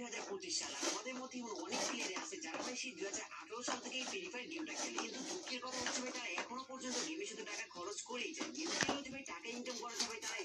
2025 সাল আমাদের মধ্যে এমন অনেক প্লেয়ার আছে যারা ভাই সেই 2018 সাল থেকে ফ্রি ফায়ার গেমটা খেলে, কিন্তু দুঃখের কথা হচ্ছে ভাই তারা এখনো পর্যন্ত গেমে শুধু টাকা খরচ করেই যায়। গেম খেলে ভাই টাকা ইনকাম করা যাবে তারা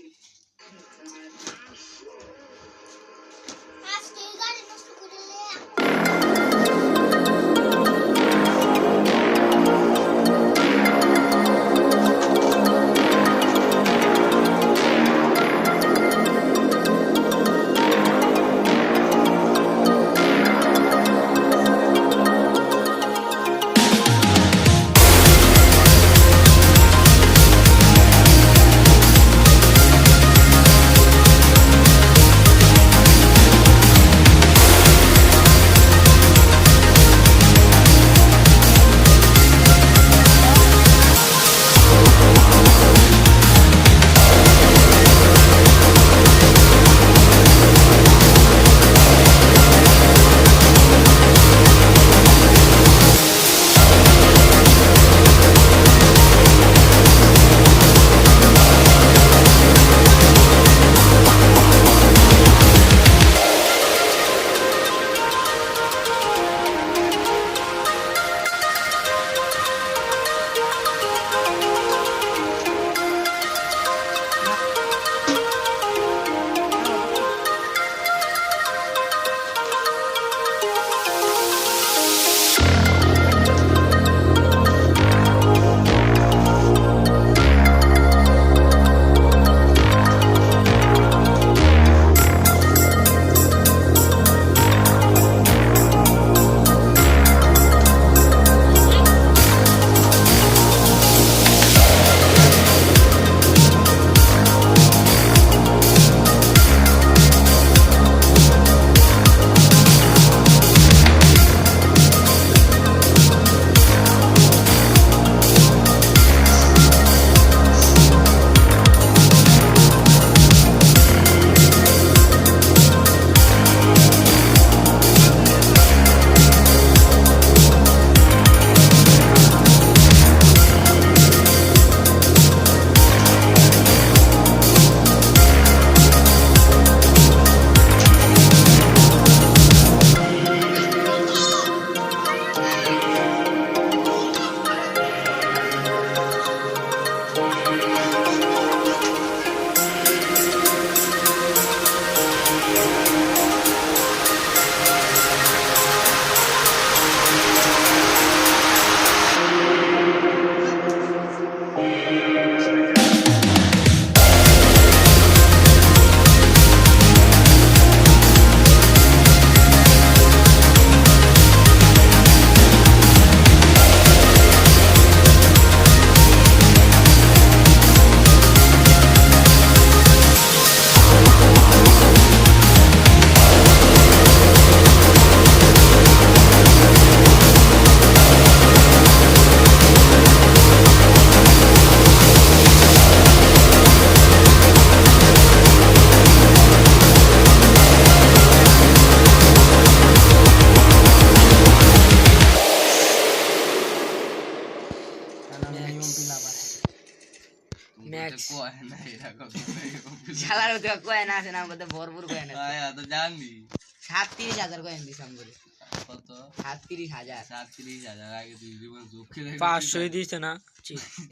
ভরপুর কয়েন 37,000 কয়েন দিলাম বলে। কত? 37,000। 37,000 আগে তুই জীবন দুঃখে 500 দিছ না?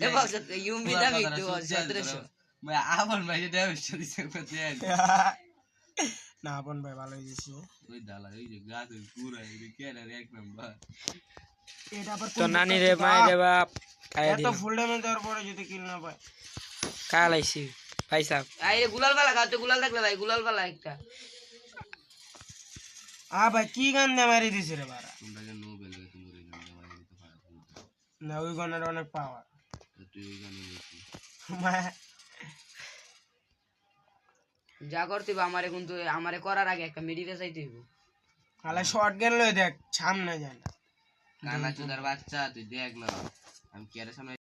এ বস ইউমি দাম একটু 1700 ভাই আপন ভাই এটা দিছে কত না আপন ভাই ভালোই দিছি। ওই ডালা ওই যে গাছ পুরো এই কেন এক নাম্বার এটা আবার তো নানি রে মাই রে বাপ খাইয়া দিন এত ফুল ড্যামেজ দেওয়ার পরে যদি কিল না পায় কালাইছি ভাই সাহেব। আরে গুলাল বালা গাতে গুলাল থাকলে ভাই গুলাল বালা একটা ভাই কি গান দিয়ে মারি দিছে রে বাড়া। তোমরা যে নো বেলে তুমি রে গান দিয়ে মারি দিতে পারো না ওই গানের অনেক পাওয়ার। তুই ওই গানে বলছিস যা করতে আমারে কিন্তু আমারে করার আগে একটা মেডিটেশন চাইতে হইব। আলা শর্ট গান লই দেখ সামনে যায় না কানা চুদার বাচ্চা তুই দেখ না আমি কি আরে সামনে